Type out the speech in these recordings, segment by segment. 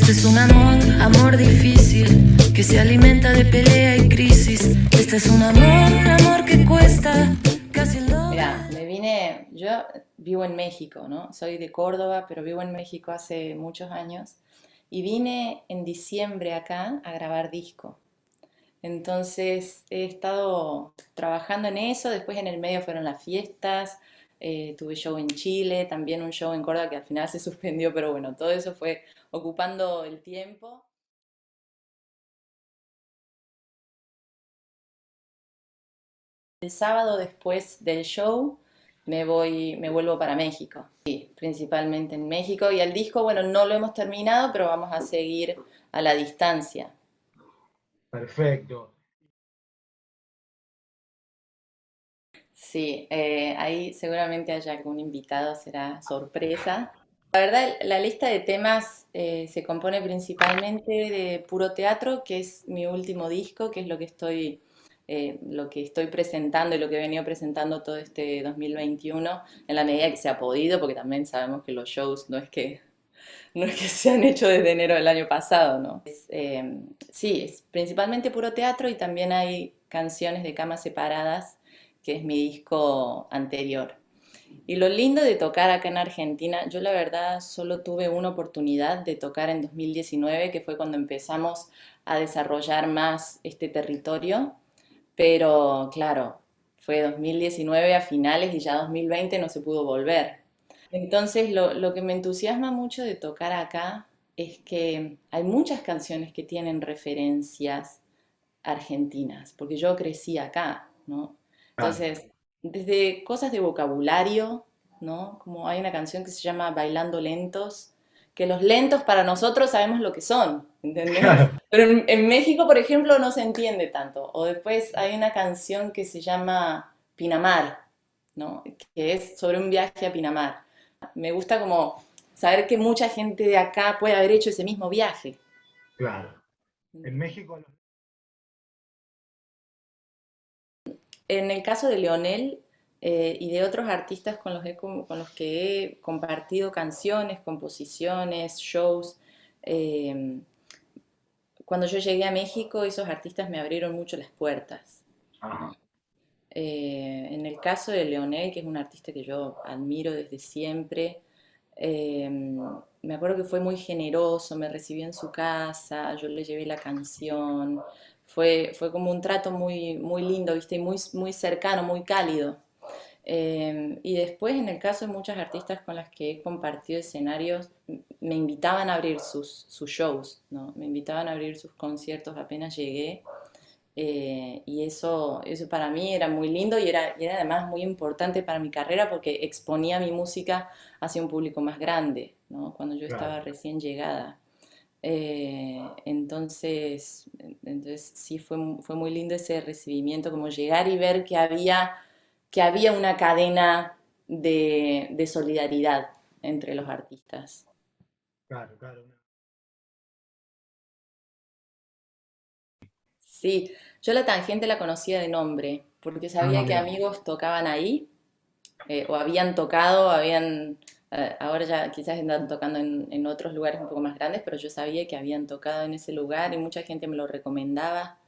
es un amor, amor difícil, que se alimenta de pelea y crisis. Este es un amor que cuesta casi el doble. Mira, yo vivo en México, ¿no? Soy de Córdoba, pero vivo en México hace muchos años y vine en diciembre acá a grabar disco. Entonces he estado trabajando en eso, después en el medio fueron las fiestas, tuve show en Chile, también un show en Córdoba que al final se suspendió, pero bueno, todo eso fue ocupando el tiempo. El sábado después del show me vuelvo para México, sí, principalmente en México y el disco, bueno, no lo hemos terminado, pero vamos a seguir a la distancia. Perfecto. Sí, ahí seguramente haya algún invitado, será sorpresa. La verdad, la lista de temas se compone principalmente de puro teatro, que es mi último disco, que es lo que estoy presentando y lo que he venido presentando todo este 2021, en la medida que se ha podido, porque también sabemos que los shows no es que se han hecho desde enero del año pasado, ¿no? Sí, es principalmente puro teatro y también hay canciones de camas separadas, que es mi disco anterior. Y lo lindo de tocar acá en Argentina, yo la verdad solo tuve una oportunidad de tocar en 2019, que fue cuando empezamos a desarrollar más este territorio, pero claro, fue 2019 a finales y ya 2020 no se pudo volver. Entonces, lo que me entusiasma mucho de tocar acá es que hay muchas canciones que tienen referencias argentinas, porque yo crecí acá, ¿no? Claro. Entonces, desde cosas de vocabulario, ¿no? Como hay una canción que se llama Bailando Lentos, que los lentos para nosotros sabemos lo que son, ¿entendés? Claro. Pero en México, por ejemplo, no se entiende tanto. O después hay una canción que se llama Pinamar, ¿no? Que es sobre un viaje a Pinamar. Me gusta como saber que mucha gente de acá puede haber hecho ese mismo viaje. Claro. En México, En el caso de Leonel y de otros artistas con los que he compartido canciones, composiciones, shows, eh, cuando yo llegué a México, esos artistas me abrieron mucho las puertas, ¿no? ajá, En el caso de Leonel, que es un artista que yo admiro desde siempre, eh, me acuerdo que fue muy generoso, me recibió en su casa, yo le llevé la canción, fue como un trato muy lindo, ¿viste? Y muy cercano, muy cálido. Y después, en el caso de muchas artistas con las que he compartido escenarios, me invitaban a abrir sus shows, ¿no? Me invitaban a abrir sus conciertos apenas llegué. Y eso para mí era muy lindo y era además muy importante para mi carrera porque exponía mi música hacia un público más grande, ¿no? Cuando yo estaba claro. recién llegada. Entonces sí fue muy lindo ese recibimiento, como llegar y ver que había una cadena de solidaridad entre los artistas. Claro, claro. Sí, yo la Tangente la conocía de nombre, porque Ah, sabía que mira. amigos tocaban ahí, o habían tocado, ahora ya quizás están tocando en otros lugares un poco más grandes, pero yo sabía que habían tocado en ese lugar y mucha gente me lo recomendaba.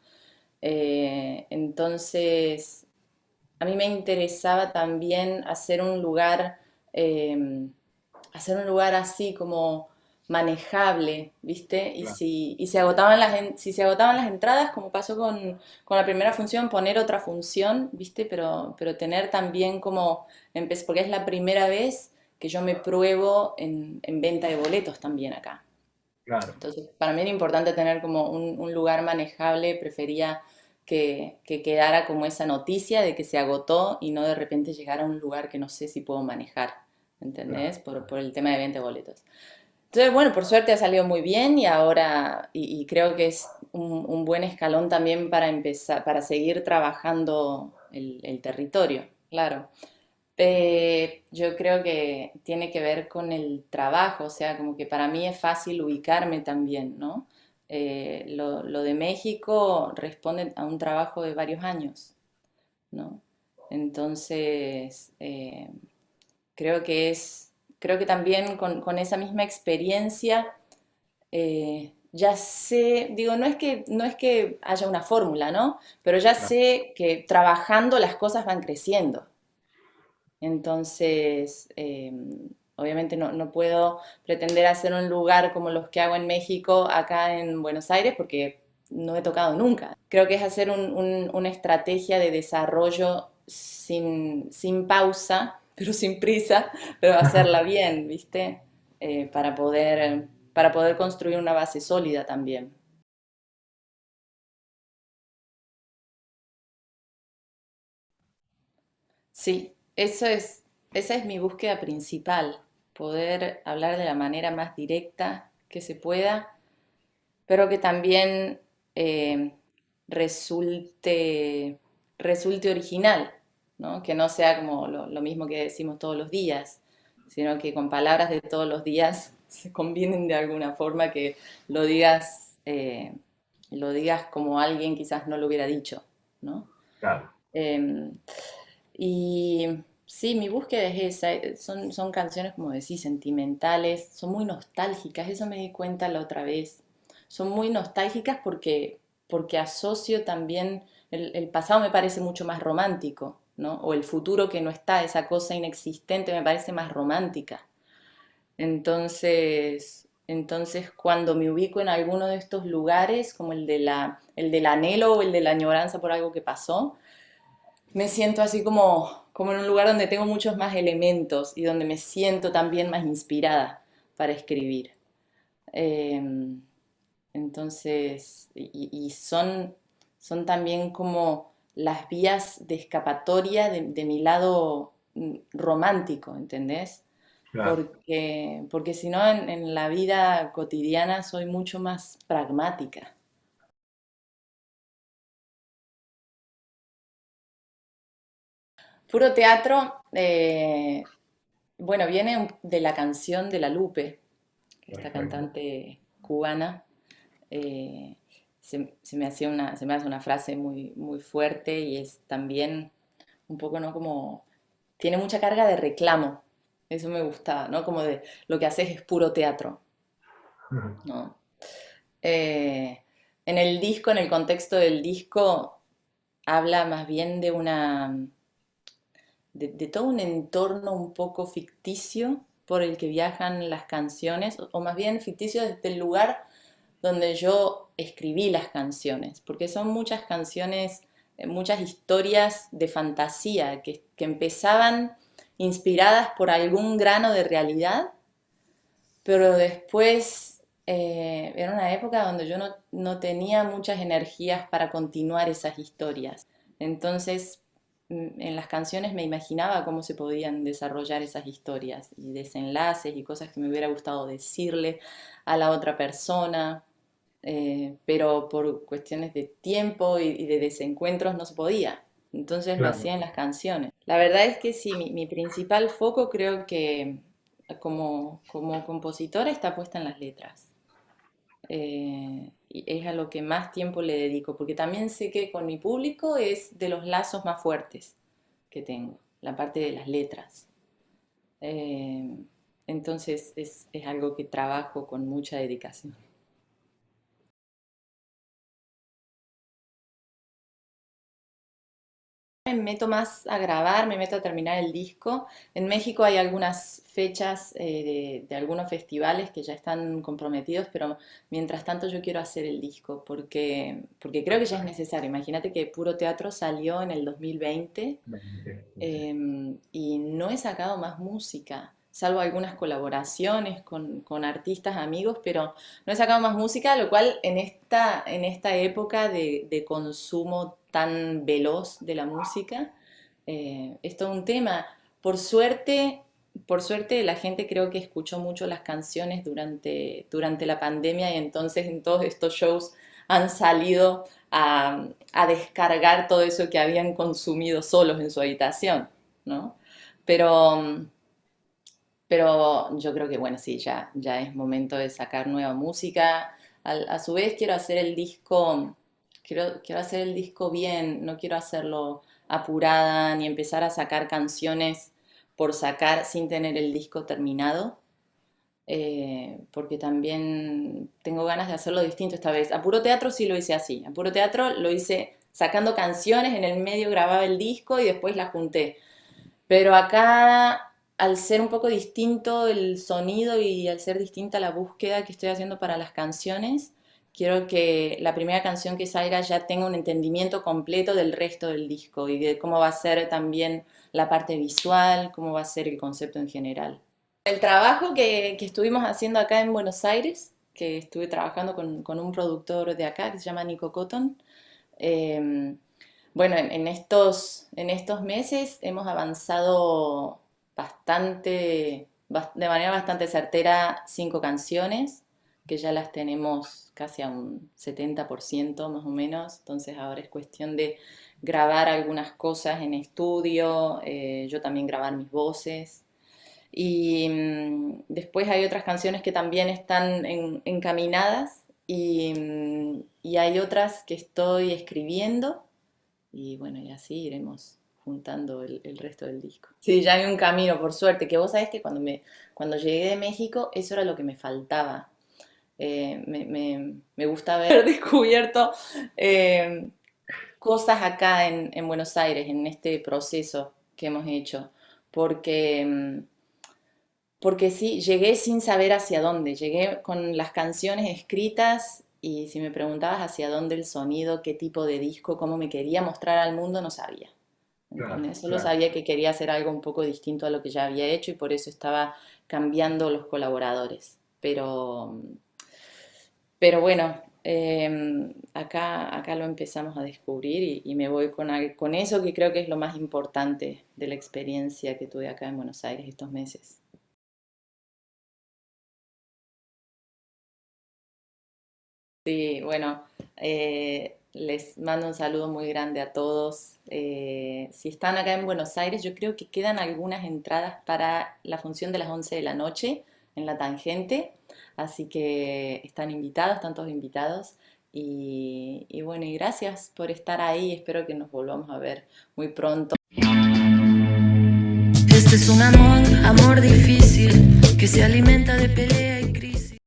Entonces, a mí me interesaba también eh, hacer un lugar así como manejable, ¿viste? Claro, Y si se agotaban las entradas, como pasó con la primera función, poner otra función, ¿viste? Pero tener también como, porque es la primera vez que yo me pruebo en venta de boletos también acá. claro, Entonces, para mí era importante tener como un lugar manejable, prefería que quedara como esa noticia de que se agotó y no de repente llegar a un lugar que no sé si puedo manejar, ¿entendés? claro. Por el tema de venta de boletos. Entonces, bueno, por suerte ha salido muy bien y ahora, y creo que es un buen escalón también para empezar, para seguir trabajando el territorio, claro. Yo creo que tiene que ver con el trabajo, o sea, como que para mí es fácil ubicarme también, ¿no? Lo de México responde a un trabajo de varios años, ¿no? Entonces, creo que creo que también con esa misma experiencia ya sé, digo, no es que haya una fórmula, ¿no? Pero ya Claro, sé que trabajando las cosas van creciendo. Entonces, obviamente no puedo pretender hacer un lugar como los que hago en México, acá en Buenos Aires, porque no he tocado nunca. Creo que es hacer una estrategia de desarrollo sin pausa, pero sin prisa, pero hacerla bien, ¿viste? Para poder construir una base sólida también. Sí, esa es mi búsqueda principal, poder hablar de la manera más directa que se pueda, pero que también eh, resulte, resulte original, ¿no? Que no sea como lo mismo que decimos todos los días, sino que con palabras de todos los días se combinen de alguna forma, que lo digas, eh, lo digas como alguien quizás no lo hubiera dicho, ¿no? claro. Em, y sí, mi búsqueda es esa. Son canciones, como decís, sentimentales, son muy nostálgicas, eso me di cuenta la otra vez. Son muy nostálgicas porque asocio también, el pasado me parece mucho más romántico, ¿no? O el futuro que no está, esa cosa inexistente, me parece más romántica. Entonces cuando me ubico en alguno de estos lugares, como el del anhelo o el de la añoranza por algo que pasó, me siento así como en un lugar donde tengo muchos más elementos y donde me siento también más inspirada para escribir. Eh, y son también como las vías de escapatoria de mi lado romántico, ¿entendés? Claro. Porque si no, en la vida cotidiana soy mucho más pragmática. Puro teatro, bueno, viene de la canción de La Lupe, esta Perfecto. cantante cubana. eh, se me hace una frase muy, muy fuerte y es también un poco, ¿no? Como, tiene mucha carga de reclamo. Eso me gustaba, ¿no? Como de lo que haces es puro teatro, ¿no? Eh, en el disco, en el contexto del disco, habla más bien de todo un entorno un poco ficticio por el que viajan las canciones, o más bien ficticio desde el lugar donde yo escribí las canciones, porque son muchas canciones, muchas historias de fantasía que empezaban inspiradas por algún grano de realidad, pero después era una época donde yo no tenía muchas energías para continuar esas historias. Entonces, en las canciones me imaginaba cómo se podían desarrollar esas historias y desenlaces y cosas que me hubiera gustado decirle a la otra persona, pero por cuestiones de tiempo y de desencuentros no se podía. Entonces lo Claro. hacía en las canciones. La verdad es que sí, mi principal foco creo que como compositora está puesta en las letras. Y es a lo que más tiempo le dedico, porque también sé que con mi público es de los lazos más fuertes que tengo, la parte de las letras. Eh, entonces es algo que trabajo con mucha dedicación. Me meto más a grabar, me meto a terminar el disco. En México hay algunas fechas de algunos festivales que ya están comprometidos, pero mientras tanto yo quiero hacer el disco porque creo que ya es necesario. Imagínate que Puro Teatro salió en el 2020, Sí. y no he sacado más música, salvo algunas colaboraciones con artistas amigos, pero no he sacado más música, lo cual en esta época de consumo tan veloz de la música, es todo un tema. Por suerte, por suerte la gente creo que escuchó mucho las canciones durante la pandemia y entonces en todos estos shows han salido a descargar todo eso que habían consumido solos en su habitación, ¿no? Pero, pero yo creo que, bueno, sí, ya es momento de sacar nueva música. A su vez quiero hacer el disco bien, no quiero hacerlo apurada ni empezar a sacar canciones por sacar sin tener el disco terminado. porque también tengo ganas de hacerlo distinto esta vez. A Puro Teatro sí lo hice así. A Puro Teatro lo hice sacando canciones, en el medio grababa el disco y después las junté. Pero acá, al ser un poco distinto el sonido y al ser distinta la búsqueda que estoy haciendo para las canciones, quiero que la primera canción que salga ya tenga un entendimiento completo del resto del disco y de cómo va a ser también la parte visual, cómo va a ser el concepto en general. El trabajo que estuvimos haciendo acá en Buenos Aires, que estuve trabajando con un productor de acá que se llama Nico Cotton, eh, bueno, en estos meses hemos avanzado bastante, de manera bastante certera 5 canciones, que ya las tenemos casi a un 70% más o menos, entonces ahora es cuestión de grabar algunas cosas en estudio, yo también grabar mis voces. Y después hay otras canciones que también están encaminadas y hay otras que estoy escribiendo y bueno, y así iremos juntando el resto del disco. Sí, ya hay un camino, por suerte, que vos sabés que cuando llegué de México eso era lo que me faltaba. Me gusta haber descubierto eh, cosas acá en Buenos Aires, en este proceso que hemos hecho, porque... porque sí, llegué sin saber hacia dónde, llegué con las canciones escritas y si me preguntabas hacia dónde el sonido, qué tipo de disco, cómo me quería mostrar al mundo, no sabía. Claro, ¿Entendés? Solo claro. sabía que quería hacer algo un poco distinto a lo que ya había hecho y por eso estaba cambiando los colaboradores. Pero bueno, acá lo empezamos a descubrir y me voy con eso que creo que es lo más importante de la experiencia que tuve acá en Buenos Aires estos meses. Sí, bueno, les mando un saludo muy grande a todos. Si están acá en Buenos Aires, yo creo que quedan algunas entradas para la función de las 11 de la noche en La Tangente, así que están todos invitados. Y bueno, y gracias por estar ahí, espero que nos volvamos a ver muy pronto. Este es un amor, amor difícil, que se alimenta de peleas.